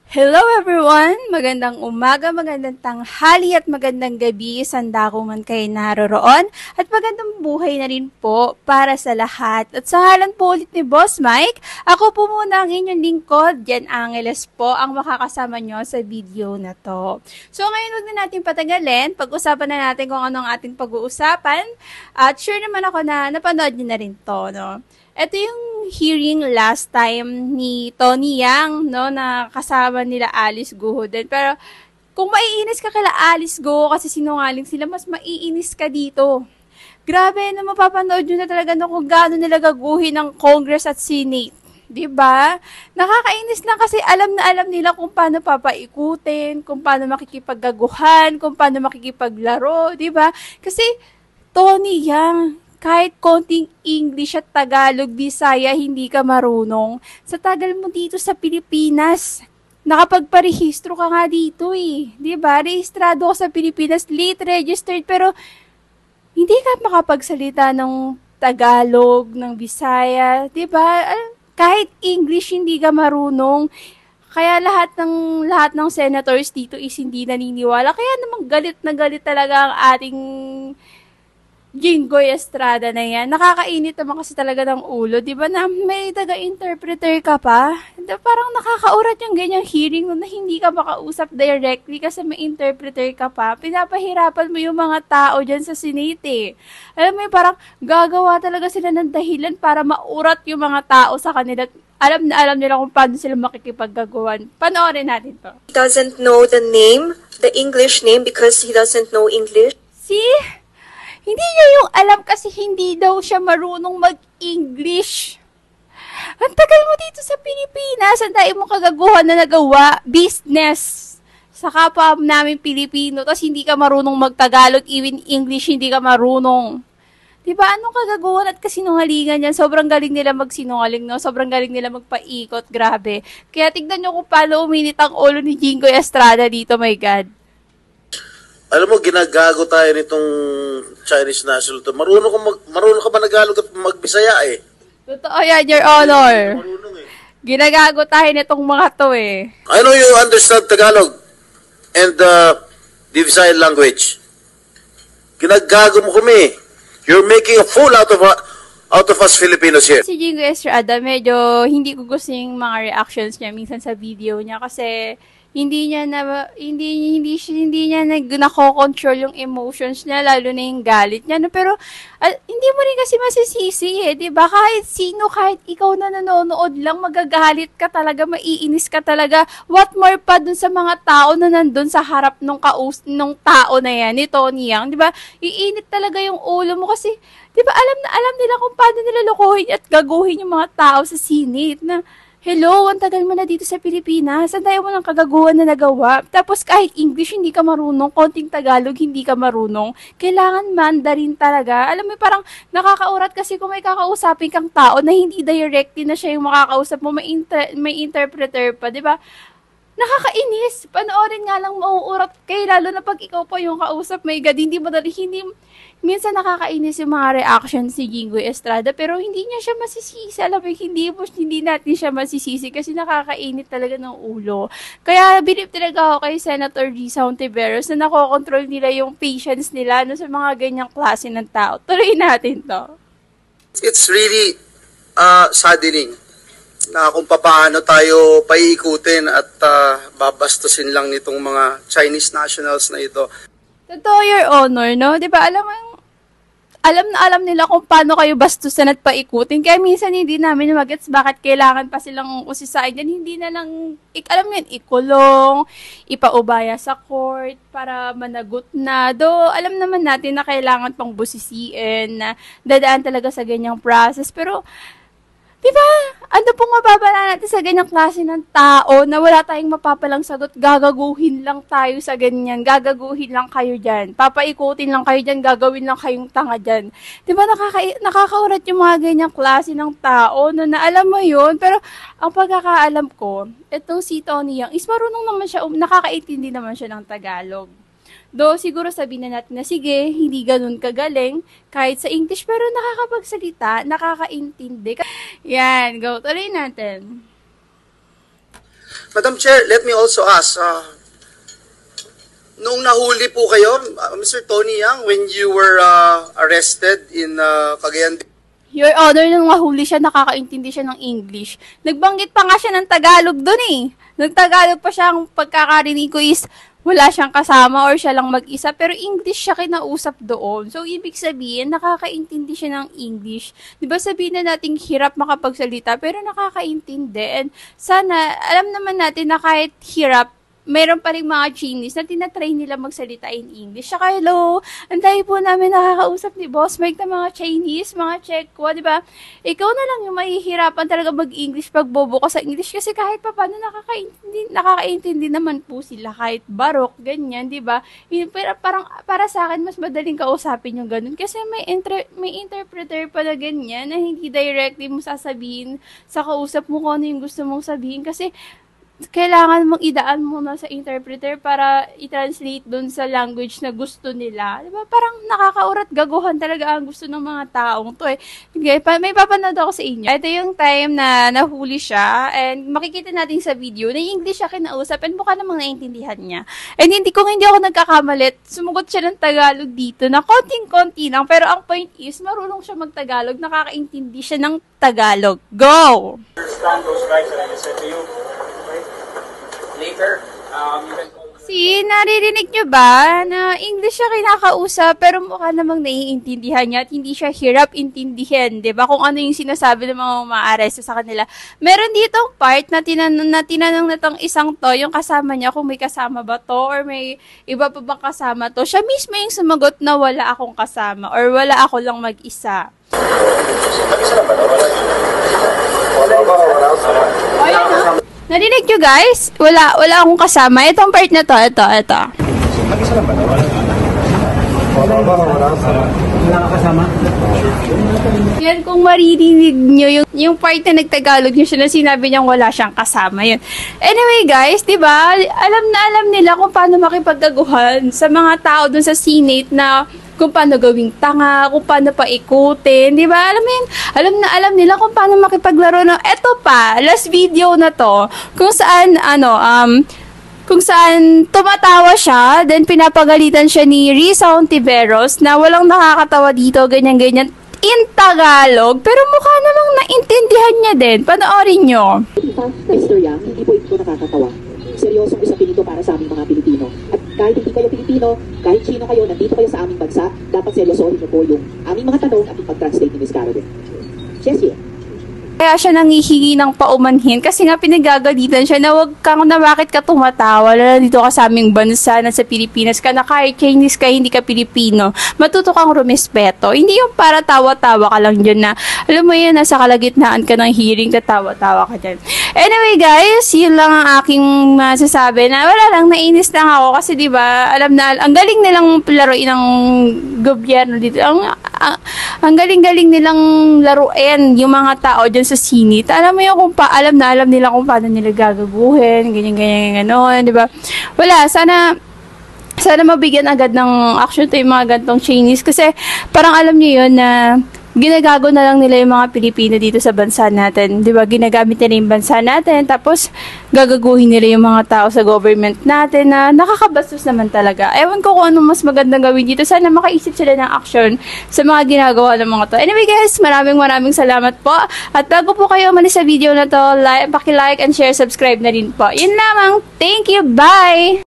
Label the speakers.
Speaker 1: Hello everyone! Magandang umaga, magandang tanghali at magandang gabi sanda ko man kayo naroroon at magandang buhay na rin po para sa lahat. At sa ngalan po ulit ni Boss Mike, ako po muna ang inyong lingkod, Jan Angeles po ang makakasama nyo sa video na to. So ngayon huwag na natin patagalin, pag-usapan na natin kung ano ang ating pag-uusapan at sure naman ako na napanood nyo na rin to, no? Ito yung hearing last time ni Tony Yang, no, na kasama nila Alice Guho din. Pero kung maiinis ka kila Alice Guho kasi sinungaling sila, mas maiinis ka dito. Grabe na mapapanood nyo na talaga no, kung gaano nila gaguhin ng Congress at Senate. Diba? Nakakainis lang kasi alam na alam nila kung paano papaikutin, kung paano makikipaggaguhan, kung paano makikipaglaro, diba? Kasi Tony Yang, kahit konting English at Tagalog, Bisaya, hindi ka marunong. Sa tagal mo dito sa Pilipinas, nakapagparehistro ka nga dito eh. Diba? Rehistrado ka sa Pilipinas, late registered, pero hindi ka makapagsalita ng Tagalog, ng Bisaya. Diba? Kahit English, hindi ka marunong. Kaya lahat ng senators dito is hindi naniniwala. Kaya namang galit na galit talaga ang ating Jinggoy Estrada na yan. Nakakainit naman kasi talaga ng ulo. Di ba na may taga-interpreter ka pa? Parang nakakaurat yung ganyang hearing na hindi ka makausap directly kasi may interpreter ka pa. Pinapahirapan mo yung mga tao dyan sa Senate eh. Alam mo parang gagawa talaga sila ng dahilan para maurat yung mga tao sa kanila. Alam na alam nila kung paano sila makikipaggagawan. Panoorin natin to.
Speaker 2: He doesn't know the name, the English name because he doesn't know English.
Speaker 1: See? Hindi niya yung alam kasi hindi daw siya marunong mag-English. Ang tagal mo dito sa Pilipinas, ang dahil mo kagaguhan na nagawa, business sa kapwa namin Pilipino, tapos hindi ka marunong mag-Tagalog, even English hindi ka marunong. Diba, anong kagaguhan at kasinungalingan yan? Sobrang galing nila magsinungaling, no? Sobrang galing nila magpaikot, grabe. Kaya tignan nyo kung paano uminit ang ulo ni Jinggoy Estrada dito, my God.
Speaker 3: Alam mo, ginagago tayo nitong Chinese national to. Marunong ka ba Tagalog at magbisaya eh?
Speaker 1: Totoo yan, Your Honor.
Speaker 3: Marunong eh.
Speaker 1: Ginagago tayo nitong mga to eh.
Speaker 3: I know you understand Tagalog and the Visayan language. Ginagago mo kami. You're making a fool out of us Filipinos here.
Speaker 1: Si Jinggoy Estrada, medyo hindi ko gusto yung mga reactions niya minsan sa video niya kasi hindi niya nako-control yung emotions niya, lalo na yung galit niya. No? Pero hindi mo rin kasi masisisi eh, 'di ba? Kahit sino, kahit ikaw na nanonood lang, magagalit ka talaga, maiinis ka talaga. What more pa dun sa mga tao na nandun sa harap nung tao na yan, ni Tony Yang, 'di ba? Iinit talaga yung ulo mo kasi 'di ba alam na alam nila kung paano nila lokohin at gaguhin yung mga tao sa Senate na hello, ang tagal mo na dito sa Pilipinas. Ang tayo mo ng kagaguhan na nagawa. Tapos kahit English hindi ka marunong, konting Tagalog hindi ka marunong. Kailangan Mandarin talaga. Alam mo, parang nakakaurat kasi kung may kakausapin kang tao na hindi directly na siya yung makakausap mo, may interpreter pa, di ba? Nakakainis. Panoorin nga lang mauurat kayo, lalo na pag ikaw pa yung kausap, may God, minsan nakakainis yung mga reactions ni Jinggoy Estrada, pero hindi niya siya masisisi. Alam mo, hindi natin siya masisisi kasi nakakainit talaga ng ulo. Kaya believe talaga ako kay Senator Risa Hontiveros na nakokontrol nila yung patience nila no, sa mga ganyang klase ng tao. Tuloy natin to.
Speaker 4: It's really saddening na kung paano tayo paiikutin at babastusin lang nitong mga Chinese nationals na ito.
Speaker 1: Totoo, Your Honor, no? Diba, alam na alam nila kung paano kayo bastusan at paikutin. Kaya minsan hindi namin magets bakit kailangan pa silang usisain yan. Hindi na lang, alam mo yan, ikulong, ipaubaya sa court para managot na. Do, alam naman natin na kailangan pang busisiin, na dadaan talaga sa ganyang process. Pero, diba, ano pong mababala natin sa ganyang klase ng tao na wala tayong mapapalang sagot, gagaguhin lang tayo sa ganyan, gagaguhin lang kayo dyan, papaikutin lang kayo dyan, gagawin lang kayong tanga dyan. Diba, nakakaurat yung mga ganyang klase ng tao na alam mo yun, pero ang pagkakaalam ko, itong si Tony Yang is marunong naman siya, nakakaintindi naman siya ng Tagalog. Do, siguro sabihin na natin na sige, hindi ganun kagaling kahit sa English, pero nakakapagsalita, nakakaintindi. Yan, go. Tuloy natin.
Speaker 4: Madam Chair, let me also ask, nung nahuli po kayo, Mr. Tony Yang, when you were arrested in Cagayan.
Speaker 1: Your Honor, nung mahuli siya, nakakaintindi siya ng English. Nagbanggit pa nga siya ng Tagalog dun eh. Nagtagalog pa siya, ang pagkakarinig ko is wala siyang kasama or siya lang mag-isa, pero English siya kinausap doon. So, ibig sabihin, nakakaintindi siya ng English. Diba sabihin na nating hirap makapagsalita, pero nakakaintindi. And sana, alam naman natin na kahit hirap, meron pa rin mga Chinese na tinatry nila magsalita in English. Saka, hello, ang dahil po namin nakakausap ni Boss Mike na mga Chinese, mga Czechwa, di ba? Ikaw na lang yung mahihirapan talaga mag-English pag bobo ka sa English kasi kahit pa paano nakakaintindi naman po sila kahit barok, ganyan, di ba? Pero parang para sa akin, mas madaling kausapin yung ganun kasi may interpreter pa na ganyan na hindi directly mo sasabihin sa kausap mo kung ano yung gusto mong sabihin kasi kailangan mong idaan muna sa interpreter para i-translate dun sa language na gusto nila. Diba? Parang nakakaurat gaguhan talaga ang gusto ng mga taong to eh. Okay, may papanood ako sa inyo. Ito yung time na nahuli siya and makikita natin sa video na English siya kinausap and mukha namang naiintindihan niya. And kung hindi ako nagkakamalit, sumugot siya ng Tagalog dito na konting-konti lang. Pero ang point is, marunong siya mag-Tagalog, nakakaintindi siya ng Tagalog. Go!
Speaker 5: Understand those rights that I just said to you. Later, you can call.
Speaker 1: Naririnig nyo ba na English siya kinakausap pero mukha namang naiintindihan niya at hindi siya hirap intindihin, di ba? Kung ano yung sinasabi ng mga umaaresto sa kanila. Meron ditong part na tinanong na tong isang to, yung kasama niya, kung may kasama ba to or may iba pa bang kasama to. Siya mismo yung sumagot na wala akong kasama or wala ako lang mag-isa. Narinig nyo guys? Wala akong kasama. Itong part na to, ito.
Speaker 5: Mag-isa lang ba? Wala ka kasama?
Speaker 1: Yan, kung maririnig nyo yung part na nagtagalog nyo siya na sinabi niyang wala siyang kasama. Yun. Anyway guys, di ba? Alam nila kung paano makipagkaguhan sa mga tao dun sa Senate na kung paano gawing tanga, kung paano paikutin, di ba? Alam mo yun, alam nila kung paano makipaglaro ng, eto pa, last video na to, kung saan, kung saan tumatawa siya, then pinapagalitan siya ni Risa Ontiveros na walang nakakatawa dito, ganyan-ganyan, in Tagalog, pero mukha namang naintindihan niya din. Panoorin nyo.
Speaker 6: Mr. Yang, hindi po ito nakakatawa. Seryosong usapin ito para sa aming mga Pilipino. At kahit hindi kayo Pilipino, kahit Chino kayo, nandito kayo sa aming bansa, dapat seryosohin niyo po yung aming mga tanong at ipag-translate ni Ms. Caroline. Jessie.
Speaker 1: Kaya siya nangihingi ng paumanhin kasi nga pinagagalitan siya na wag kang na bakit ka tumatawa, lalo dito ka sa aming bansa na sa Pilipinas ka na kahit Chinese ka, hindi ka Pilipino. Matuto kang rumespeto. Hindi yung para tawa-tawa ka lang dyan na, alam mo yun, nasa kalagitnaan ka ng hearing, tatawa-tawa ka dyan. Anyway guys, yun lang ang aking masasabi na wala lang, nainis lang ako kasi diba, alam na, ang galing nilang laruin ng gobyerno dito. Ang galing-galing nilang laruin yung mga tao dyan sa Senate. Alam mo yung alam nila kung paano nila gagaguhin, ganyan, di ba? Wala, sana mabigyan agad ng action to yung mga gantong Chinese kasi parang alam niyo yun na ginagago na lang nila yung mga Pilipino dito sa bansa natin. Di ba? Ginagamit nila yung bansa natin tapos gagaguhin nila yung mga tao sa government natin na nakakabastos naman talaga. Ewan ko kung anong mas magandang gawin dito. Sana makaisip sila ng action sa mga ginagawa ng mga to. Anyway guys, maraming salamat po. At bago po kayo umalis sa video na to, paki-like and share, subscribe na rin po. Yun lamang. Thank you. Bye!